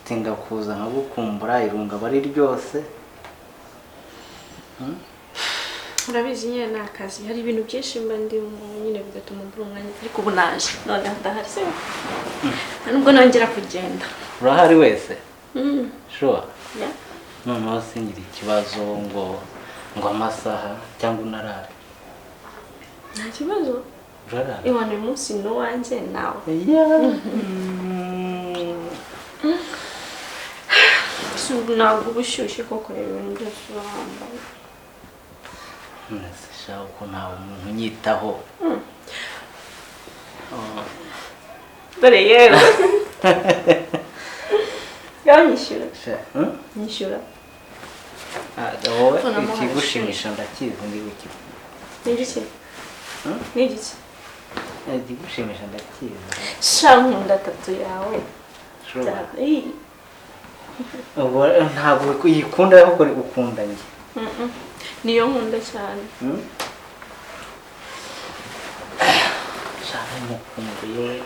tinda kuza nkagukumbura irunga bari ryose. Urabizi nyine nakazi hari ibintu byinshi mba ndi nyine bigatuma mbura umwanya ariko ubu naje none ndahari se nubwo nongera kugenda. Urahari wese? Sure. Yeah. Noneho singira ikibazo ngo amasaha cyangwa unarare. Nta kibazo. Urarara? Iwane munsi no wanje nawe. Ntabwo ubushyushye koko rero ibintu byose urahambara. Nashaka ko ntawe umuntu unyitaho. Dore yewe. Yanyishyura. Nyishyura. Wowe ikigushimisha ndakizi ndi wiki. Nigiki? Nigiki? Ikigushimisha ndakizi. Shankunda tatu yawe. Ubu ntabwo uyikunda ahubwo uri gukunda njye. Niyo nkunda cyane. Shaka mukumbuye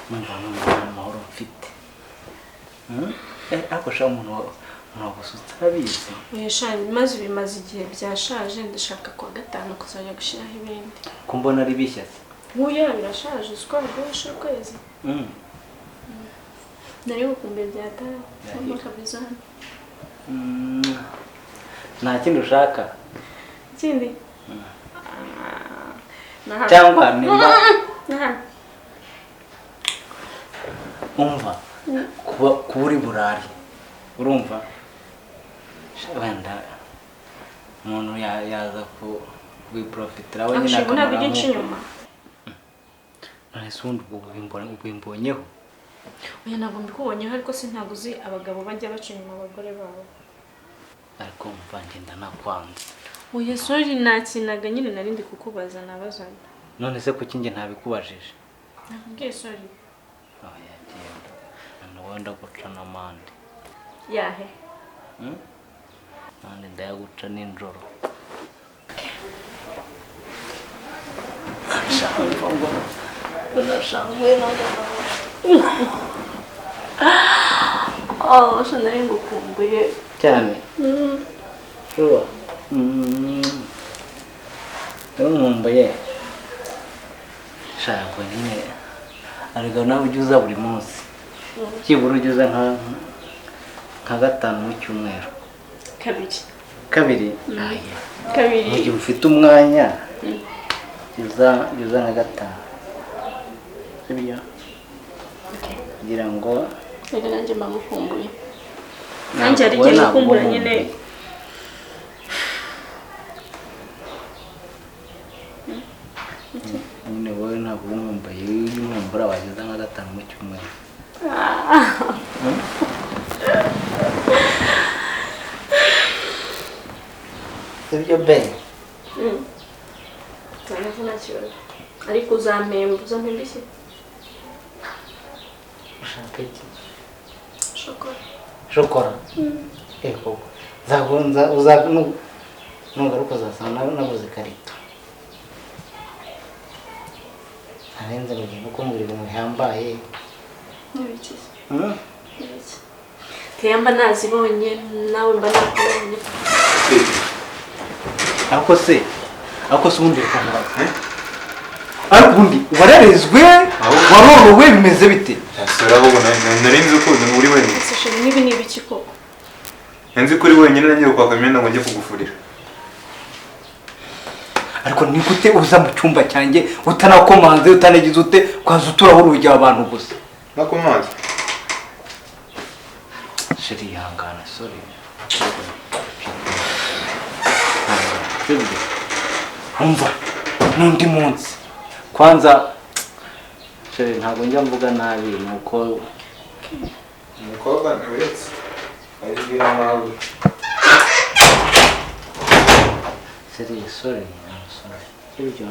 numva amahoro mfite. Ako sha umuntu wagusutse abizi. Yeshanye maze bimaze igihe byashaje ndashaka kwa gatanu kuzajya gushiraho ibindi. Kumbona ari bishya. Nkuya birashaje siko bwoshe kwezi. Nari gukumbuye byatara. Cyangwa kabisa. Nta kindi ushaka? Ikindi? Cyangwa nimba umva kuba uri burari urumva wenda umuntu yaza kubiprofitira we nyine akamara ntabwo igice inyuma. Nahise ubundi ubimbonyeho. Oya ntabwo mbikubonyeho ariko sintaguzi abagabo bajya baca inyuma abagore babo. Ariko mva ngenda nakwanze. Oya sorry nakinaga nyine narindi kukubaza nabazanye. None se kuki nge ntabikubajije? Nakubwiye sorry. Oya genda. Wenda guca n'amande. Yahe? Nande ndayaguca ninjoro. So nari ngukumbuye cyane. Sure. Nkumbuye. Shaka nyine. Ariko nawe ujuza buri munsi. Kibura ujuza nka gatanu mu cyumweru. Kabiri? Kabiri. Mu gihe ufite umwanya. Juza nka gatanu. Sibyo? Kugira ngo rero nanjye mbagukumbuye. Nanjye ari gihe gukumbura nyine. Nyine wowe ntabwo nkumbuye y'umumbura wageza nka gatanu mu cyumweru. Sibyo be? Ntabwo ntakibazo. Ariko uzampemba iki? Ushaka iki? Shokora. Ego. Nugaruka uzasanga nabuze ikarito. Arenze mu gihe kumbura ibintu bihambaye. N'ibiki? Teyamba nazibonye nawe mba nakubonye. Ako se ubundi bikambaza. Ariko ubundi wararezwe warorowe bimeze bite? Asura ahubwo narinzi ko uri wenyine. Sashari nibi n'ibiki koko? Nzi ko uri wenyine nanjye kwaka imyenda ngo njye kugufurira. Ariko ni gute uza mu cyumba cyanjye utanakomanze utanagize ute kwaza uturaho urujya abantu gusa? Nakomanze. Sheri yangana sorry. Umva n'undi munsi kwanza sheri ntabwo njya mvuga nabi nuko umukobwa ntiwetse aribwira nawe. Sheri sorry sibyo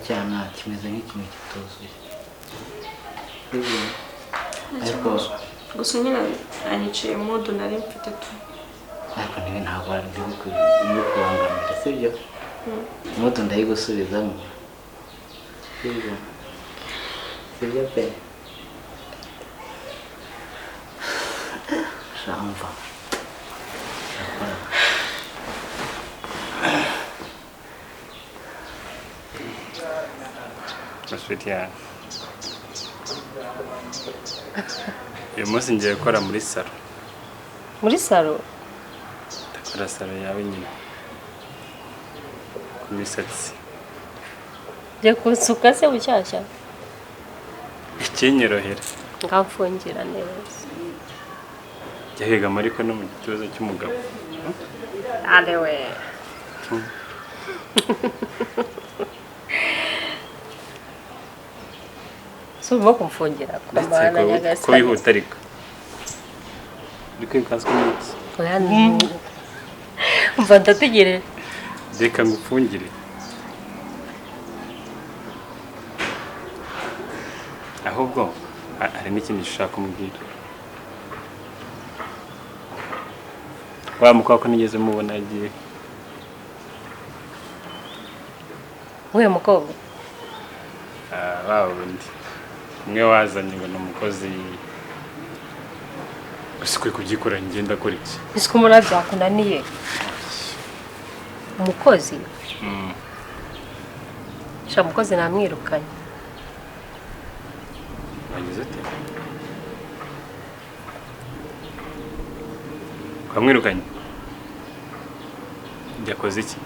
cyana kimeze nk'ikintu kituzuye. Ariko gusa nyine anyiciye modo nari mfite tu. Ariko niwe ntabwo ari kubangamira sibyo? Modo ndayigusubizamo. Sibyo pe. Shamva. Ufite ya. Uyu munsi ngiye gukora muri salo. Muri salo? Ndakora salo yawe nyine. Ku misatsi. Ngiye kusuka se bushyashya? Ikinyorohera. Ngamfungira neza. Jya hegama ariko no mu gituza cy'umugabo. Alewe. Surimo kumfungira ku mana nyagasani. Ko bihuta ariko. Ariko ikaswe n'iki? Oya mva ndategereje. Reka ngufungire. Ahubwo hari n'ikindi ushaka kumubwira. Wa mukobwa ko nigeze mubona agiye. Uwe mukobwa? Wa wundi. Umwe wazanye ngo n'umukozi. Usikwe kubyikora ngenda kora iki? Isiko murabyakundaniye. Umukozi? Sha mukozi namwirukanye. Wagize ate? Kwamwirukanye? Yakoze iki?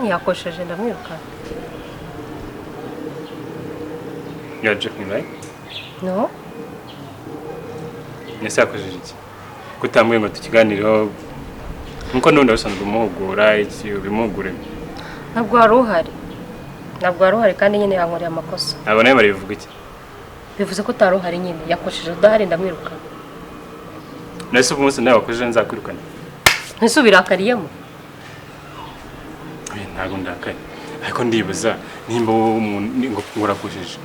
Yakosheje ndamwirukanye. You're joking, right? No? Nese yakojeje iki? Kutambwiye ngo tukiganireho nkuko none usanzwe umuhugura iki ubimuhugure. Ntabwo wari uhari. Ntabwo wari uhari kandi nyine yankoreye amakosa. Abo nayo barivuga iki? Bivuze ko utari uhari nyine yakosheje udahari ndamwirukana. Nese umunsi nawe wakojeje nzakwirukana. Ntese ubirakariyemo? Ntabwo ndakaye. Ariko ndibuza nimba umuntu ngo ngurakojeje.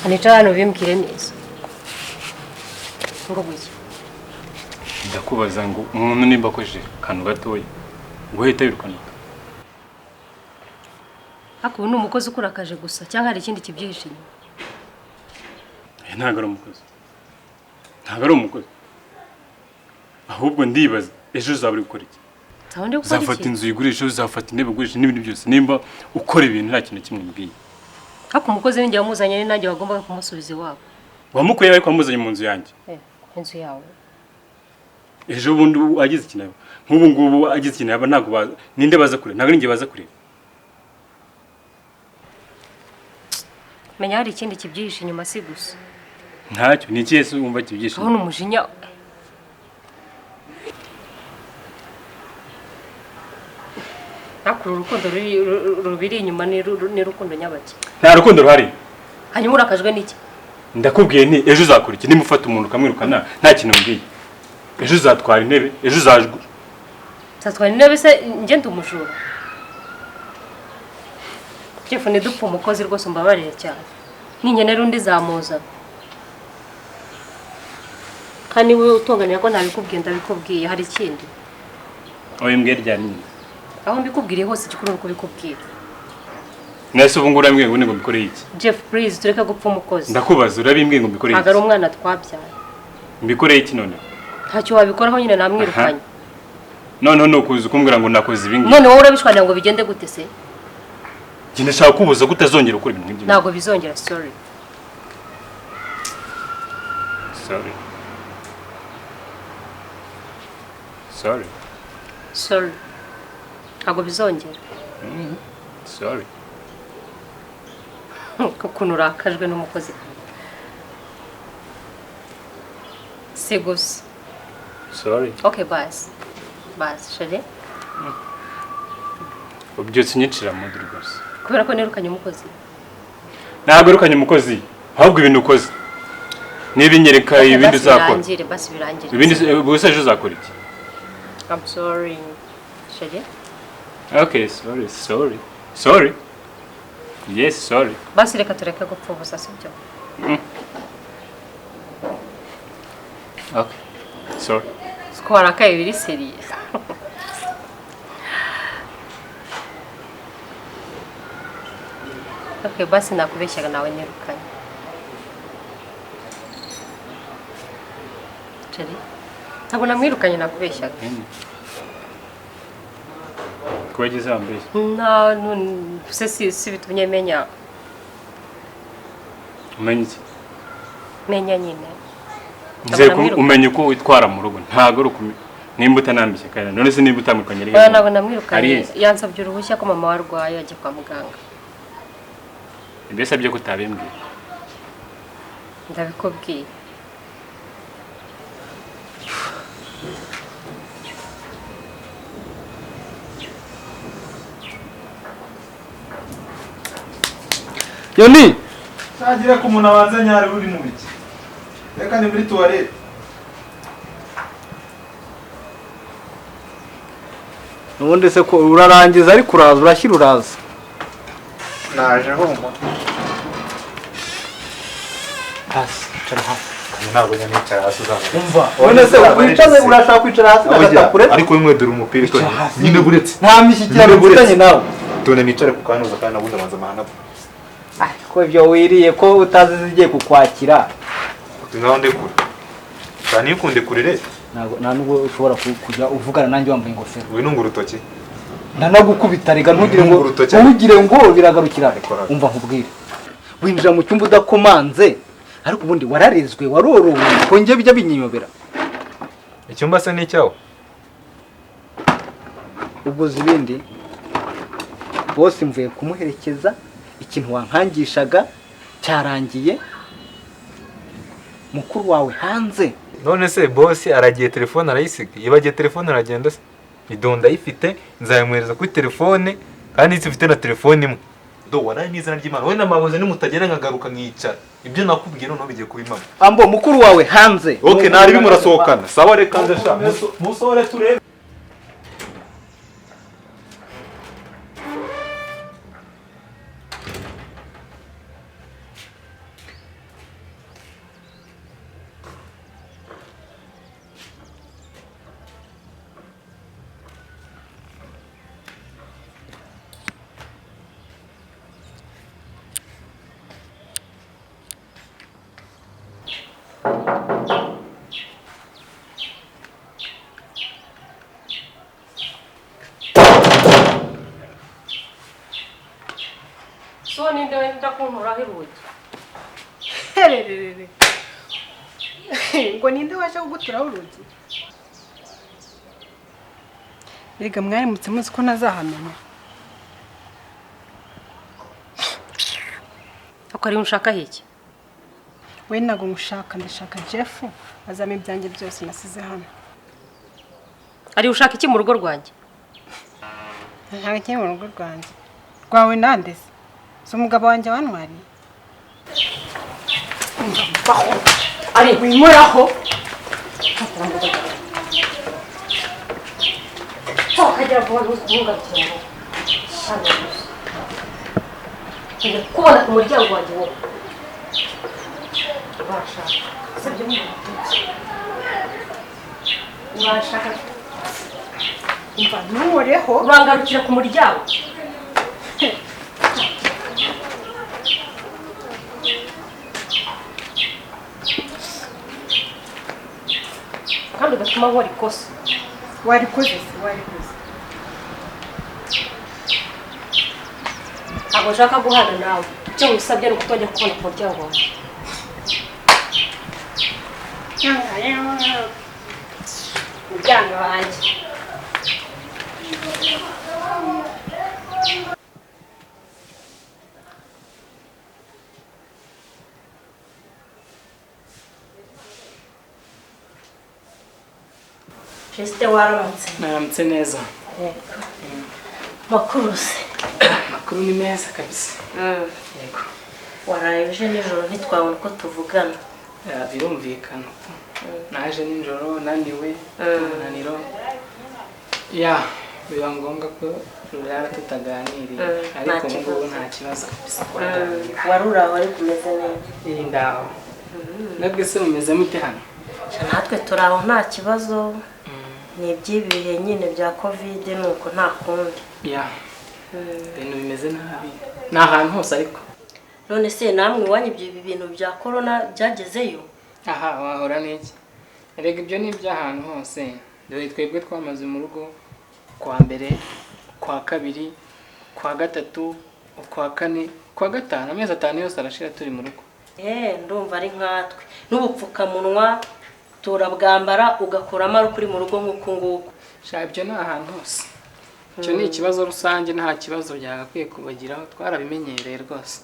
Anica hano bimbwire neza. Ngo buye. Ndakubaza ngo umuntu nimba akojeje kantu gatoya. Ngo hita yirukana. Ako ni umukozi ukurakaje gusa cyangwa hari ikindi kibyihishe inyuma? Ntabwo ari umukozi. Ntabwo ari umukozi. Ahubwo ndibaza ejo uzaburi gukora iki? Uzafata inzu yigurisha, uzafata intebe ugurisha n'ibindi byose. Nimba ukora ibintu nta kintu kimwe mbwiye. Ako umukozi ninjye wamuzanye nanjye wagombaga kumusubiza iwabo. Wamukuye ariko wamuzanye mu nzu yanjye. Inzu yawe. Ejo bundi agize ikintu. Nk'ubu ngubu agize ikintu yaba ntago ninde baza kure. Ntabwo ninjye baza kure. Menya hari ikindi kibyihishe inyuma si gusa. Ntacyo ni iki Yesu wumva kibyihishe. Aho n'umujinya. Nakuru urukundo rubiri inyuma ni rukundo nyabaki. Nta rukundo ruhari. Hanyuma urakajwe n'iki? Ndakubwiye ni ejo uzakora iki nimba ufata umuntu ukamwirukana nta kintu mbwiye. Ejo uzatwara intebe, ejo uzajwe. Zatwara intebe se nge ndumujura. Jeff ni dupfa umukozi rwose mbabarire cyane. Ninkenera undi zamuza. Kandi we utonganira ko ntabikubwiye ndabikubwiye hari ikindi. Oya mbwira rya nini? Aho mbikubwiriye hose ikikuru uko bikubwira. Nese ubu ngura mbwiye ngo ni ngo mbikore iki? Jeff please tureka gupfa umukozi. Ndakubaza urabimbwiye ngo mbikore iki? Agara umwana twabyaye. Mbikore iki none? Ntacyo wabikoraho nyine namwirukanye. None nukuza kumbwira ngo nakoze ibingi. None wowe urabishwanira ngo bigende gute se? Gine shaka kubuza gutazongera ukora ibintu nk'ibyo. Ntabwo bizongera sorry. Sorry. Sorry. Sorry. Ntabwo bizongera. Sorry. Kukuntu urakajwe n'umukozi. C'est gusa. Sorry. Okay, basi. Basi, chérie. Ubyutse unyicira mu rwose. Kubera ko nirukanye umukozi. Ntabwo irukanye umukozi. Ahubwo ibintu ukoze. Nibinyereka ibindi uzakora. Birangire, basi birangire. Ibindi bose ejo uzakora iki? I'm sorry. Chérie. Okay, sorry. Sorry. Sorry. Yes, sorry. Basi reka tureke gupfa ubusa sibyo. Okay. Sorry. Twarakaye biri seriye. Okay, basi nakubeshyaga nawe nirukanye. Ceri ntabwo namwirukanye nakubeshyaga ko yagize ambeshya si bitumye menya umenye iki menya nyine umenye ko witwara mu rugo ntago ari nimba utanambishye kandi none se nimba utamwirukanye rero ntabwo namwirukanye yansabye uruhushya ko mama warwaye ajya kwa muganga mbese abye ko utabimbwiye ndabikubwiye Yoni Sagira ko umuntu abanza nyari uri mu biki. Reka ni muri toilette. nubundi se ko urarangiza ariko urashyira uraza Naje homa. hasi cara hasi Ntabwo nyanicara hasi uzana. umva none se wicaze urashaka kwicara hasi agatakure ariko wimwedura umupira ito nyine buretse nta mishyikirano mfitanye nawe tone nicare ku kanuza kandi nabuze manza mahana. ko ibyo wiriye ko utazi zigiye kukwakira Ngaho ndekura. Cyane ukunde kurire. nta nubwo ushobora kujya uvugana nanjye wambaye ingofero Winunga urutoki. ndanagukubita rega ntugire ngo biragarukira umva nkubwire winjira mu cyumba udakomanze ariko ubundi wararezwe warorowe konge bijya binyiyobera Icyumba se ni cyawo. ubwo zibindi bose mvuye kumuherekeza ikintu wankangishaga cyarangiye mukuru wawe hanze None se boss aragiye telefone arayisiga. Yibagiye telefone aragenda se. Idonda yifite nzayimwereza kuri telefone kandi ifite na telefone imwe. Do waraye nizana ry'Imana. Wowe namabuze nimutagera nkagaruka nkicara. Ibyo nakubwiye none bigiye kuba impamo. ambo mukuru wawe hanze Okay, nari bimurasohokana. Sawa reka ndasha. Musore turebe. so ninde wenda kunturaho irugi hererere ngo ninde waje kuguturaho urugi Erega mwarimutse muzi ko nazahamenya akari unshaka hiki we nago ngushaka ndashaka Jeff azame ibyanjye byose nasize hano ari ushaka iki mu rugo rwanjye nta kintu mu rugo rwanjye rwawe nandese so umugabo wanjye wantwariye ari wimuraho kajya vuba ntuzunga cyane kujya kubona ku muryango wanjye wowe urashaka sibyo urashaka umva ntureho urangarukira ku muryango kandi ugatuma nkora ikosa warikoze ntabwo nshaka guhana nawe icyo wisabye ni ukutojya kubona ku muryango wawe umuryango wanjye Perezida waramutse Naramutse neza. makuru se Makuru ni meza kabisa. Yego. waraye uje nijoro ntitwabona uko tuvugana Birumvikana. Naje nijoro naniwe, umunaniro. Ya, biba ngombwa ko rurara tutaganiriye. Ariko ngubu nta kibazo kabisa. warura wari kumeze neza Ndaho. Nabwe se mumeze mute hano? natwe turaho nta kibazo ni iby'ibihe nyine bya covid nuko nta kundi Ya. Ibintu bimeze nabi. Ni ahantu hose ariko. none se namwe iwanyu ibyo bintu bya corona byagezeyo Aha, wahora n'iki? Erega ibyo ni iby'ahantu hose. Dore twebwe twamaze mu rugo kwa mbere, kwa kabiri, kwa gatatu, kwa kane, kwa gatanu, amezi 5 yose arashira turi mu rugo. Ndumva ari nkatwe. N'ubupfukamunwa turabwambara ugakuramo ari kuri mu rugo nk'uko nguko. Sha ibyo ni ahantu hose. Icyo ni ikibazo rusange, nta kibazo byagakwiye kubagiraho, twarabimenyereye rwose.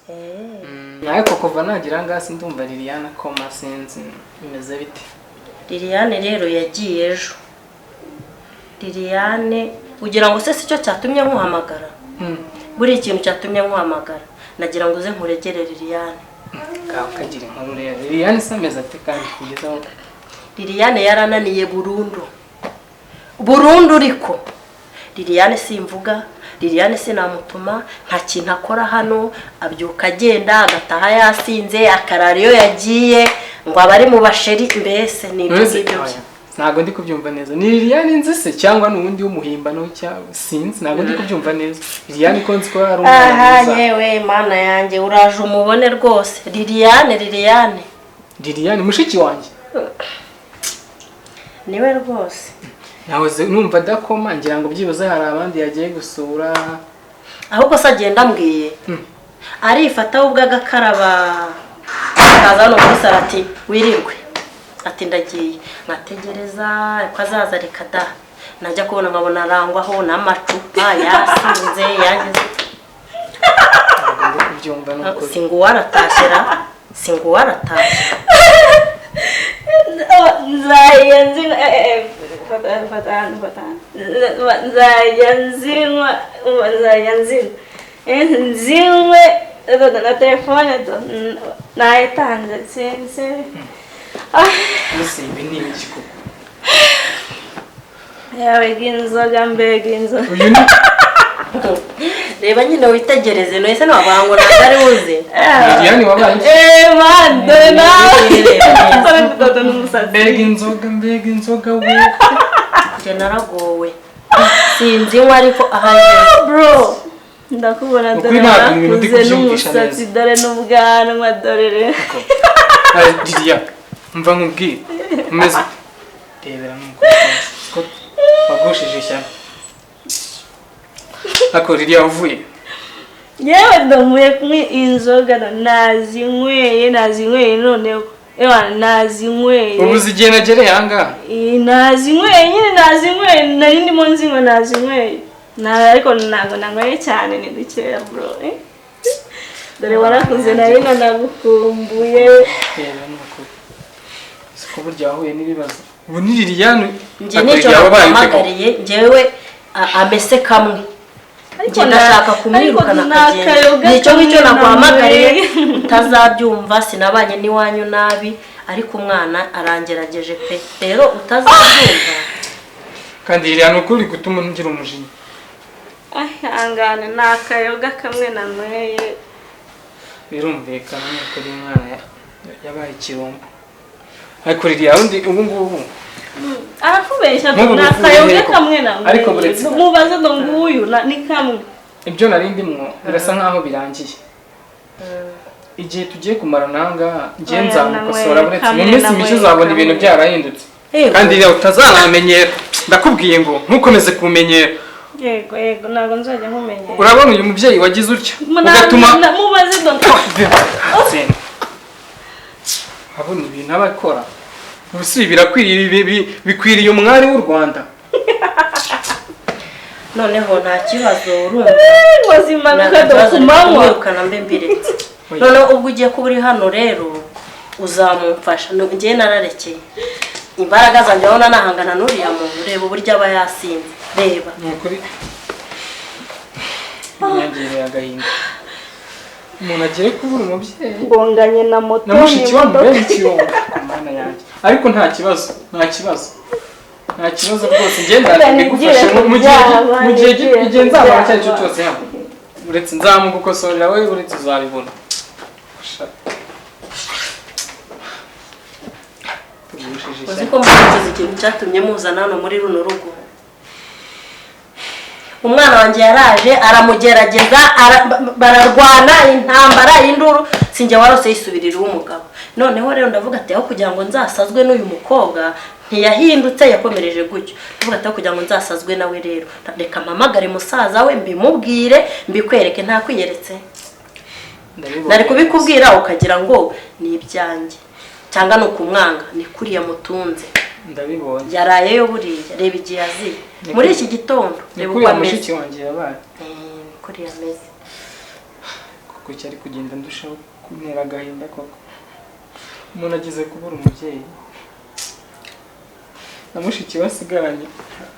Ariko kuva nagira ngasi ndumva Liliane koma sinzi bimeze bite. Liliane rero yagiye ejo. Liliane ugira ngo se sicyo cyatumye nkuhamagara? Buri ikintu cyatumye nkuhamagara. Nagira ngo uze nkuregere Liliane. Kagira inkuru rero. Liliane sameza ate kandi kugeza aho? Liliane yarananiye burundu. Burundu riko. Liliane simvuga, Liliane sinamutuma, nta kintu akora hano, abyuka agenda agataha yasinze, akarariyo yagiye ngo abari mu basheri mbese ni ibyo. Ntago ndi kubyumva neza. Ni Liliane nzi se cyangwa n'ubundi w'umuhimbano cyangwa sinzi, ntago ndi kubyumva neza. Liliane ko nzi ko ari umwana. Yewe mana yanjye uraje umubone rwose. Liliane mushiki wanjye. Niwe rwose. Nawe numva dakoma ngira ngo byibuze hari abandi yagiye gusura. Ahubwo se agenda ambwiye. Arifata ubwo agakaraba. Akaza no kuri sarati wirirwe. Ati ndagiye. Ngategereza ko azaza reka da. Najya kubona nkabona arangwaho n'amacupa yasinze yageze. Ntabwo kubyumva nuko. Singu waratashye. Nzinywe na telefone nayitanze sinzi. Musimbi ni ikiko. Yawe ginzoga mbega inzoga. Reba nyine witegereze no ese nabango nagari uze. Liliane wabaye. Madonna. Mbega inzoga we. Naragowe. Sinzi ngo ariko ahanje. Bro. Ndakubona dore nakuze n'umusatsi dore n'ubwanwa dore. Liliane mva nkubwire. Umeze. Rebera nuko wagushije cyane. Ako Liliane uvuye. Yewe ndamuye kumwe inzoga nazinyweye noneho. Ewa nazinyweye. Ubuzi gihe nagereye hanga. Nazinyweye nyine nazinyweye nari ndimo nzinywa nazinyweye. Ariko ntago nanyweye cyane ni dukeya bro. Dore warakuze nari nagukumbuye. Reba nuko. Siko burya wahuye n'ibibazo. Ubu ni Liliane. Nje nicyo nahamagariye njyewe amese kamwe. Ariko ndashaka kumwirukana kagenda. Nicyo naguhamagariye utazabyumva sinabanye niwanyu nabi ariko umwana arangerageje pe. Rero utazabyumva. Kandi Liliane ukuri gutuma ngira umujinya. Angane nakayoga kamwe nanyweye. Birumvikana nuko ari umwana yabaye ikirombo. Ariko Liliane undi ubu ngubu arakubeshya nakayoga kamwe nanyweye. Ariko buretse mubaze ndo nguyu ni kamwe. Ibyo nari ndimwo birasa nkaho birangiye. Igihe tugiye kumara nanga ngiye nzamukosora buretse mu minsi mike uzabona ibintu byarahindutse. Kandi rero utazanamenyera ndakubwiye ngo ntukomeze kumenyera. Yego nago nzajya nkumenyera. Urabona uyu mubyeyi wagize utya ugatuma mubaze ndo abona ibintu abakora. Ubusi bikwiriye umwari w'u Rwanda. Noneho nta kibazo urumva. Wazimanuka dokumanywa ukana mbembiretse. Noneho ubwo ugiye kuba uri hano rero uzamumfasha. Ngiye nararekeye. Imbaraga zanjye abona nahangana n'uriya muntu reba uburyo aba yasinze. Reba. Nukuri. Nyangereye agahinda. Umuntu agiye kubura umubyeyi. Ngonganye na moto. Namushiki wa mbere ikirombo. Mana yanjye. Ariko nta kibazo. Nta kibazo rwose ngenda ndagufasha mu gihe nzabona cyo cyose hano. Uretse nzamugukosorera wewe uretse uzabibona. Uziko mugize ikintu cyatumye muzana hano muri runo rugo. Umwana wanjye yaraje aramugerageza bararwana intambara y'induru sinjye warose yisubirira umugabo. noneho rero ndavuga ati aho kugira ngo nzasazwe n'uyu mukobwa ntiyahindutse yakomereje gutyo ndavuga ati aho kugira ngo nzasazwe nawe rero reka mpamagare musaza we mbimubwire mbikwereke nta kwiyeretse nari kubikubwira ukagira ngo ni ibyanjye cyangwa no kumwanga ni kuriya mutunze ndabibonye yarayeyo buriya reba igihe aziye muri iki gitondo reba uko ameze wanjye yabaye kuriya ameze kuko cyari kugenda ndushaho kuntera agahinda koko umuntu agize kubura umubyeyi na mushiki wasigaranye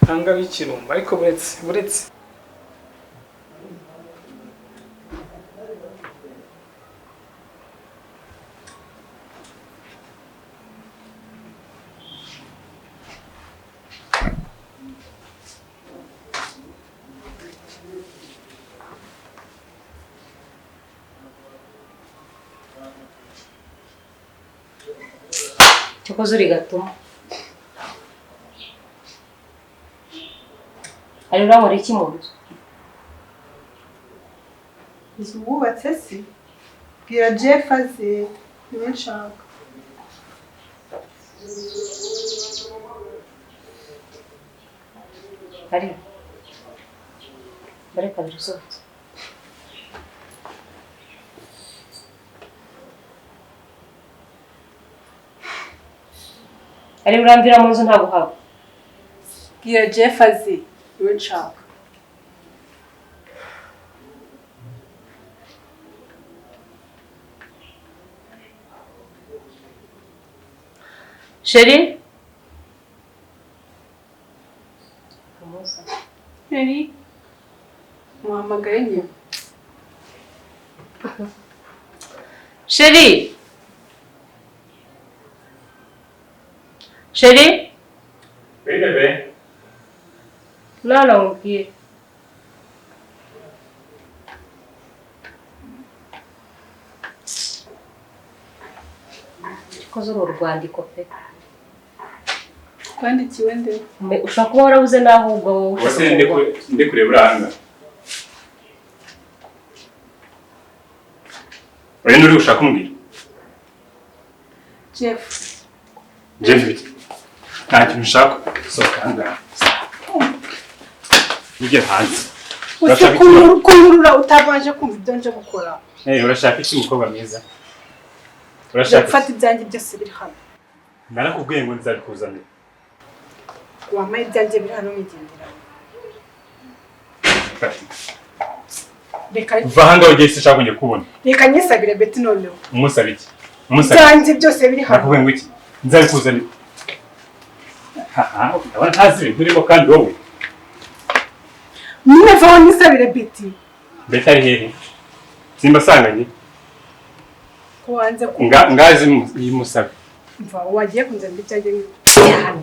hanga b'ikirumba ariko buretse cyokoze uri gatuma ari urabona iki mu nzu izo wubatse si bwira Jeff aze niwe nshaka ari bareka birusohotse ari urambira mu nzu nta guhaba bwira Jeff aze niwe nshaka Chérie Chérie muhamagaye nyine Chérie Chérie Oui, bébé. Lala umbwire koze uru rwandiko pe twandikiwe nde ushobora kuba warabuze naho ubwo wowe Wase ndi kureba uranga. Uri nuri ushaka umbwira? Jeff Jeff. Nta kintu ushaka. Sohoka hanga. Ujye hanze. use kumurura utabanje kumva ibyo nje gukora Urashaka iki mukobwa mwiza? urashaka gufata ibyanjye byose biri hano Narakubwiye ngo nzabikuzanira. wamaye ibyanjye biri hano nkigendera reka Va hanga ugiye se shaka kubona. reka nyisabire beti noneho Umusaba iki? ibyanjye byose biri hano Nakubwiye ngo iki? Nzabikuzanira. Ndabona ntazi ibintu urimo kandi wowe. nyine vaho nyisabire beti Beti ari hehe? Simba sanganye. ko wanze Ngazi yimusabe. mva wagiye kunzanira ibyanjye hano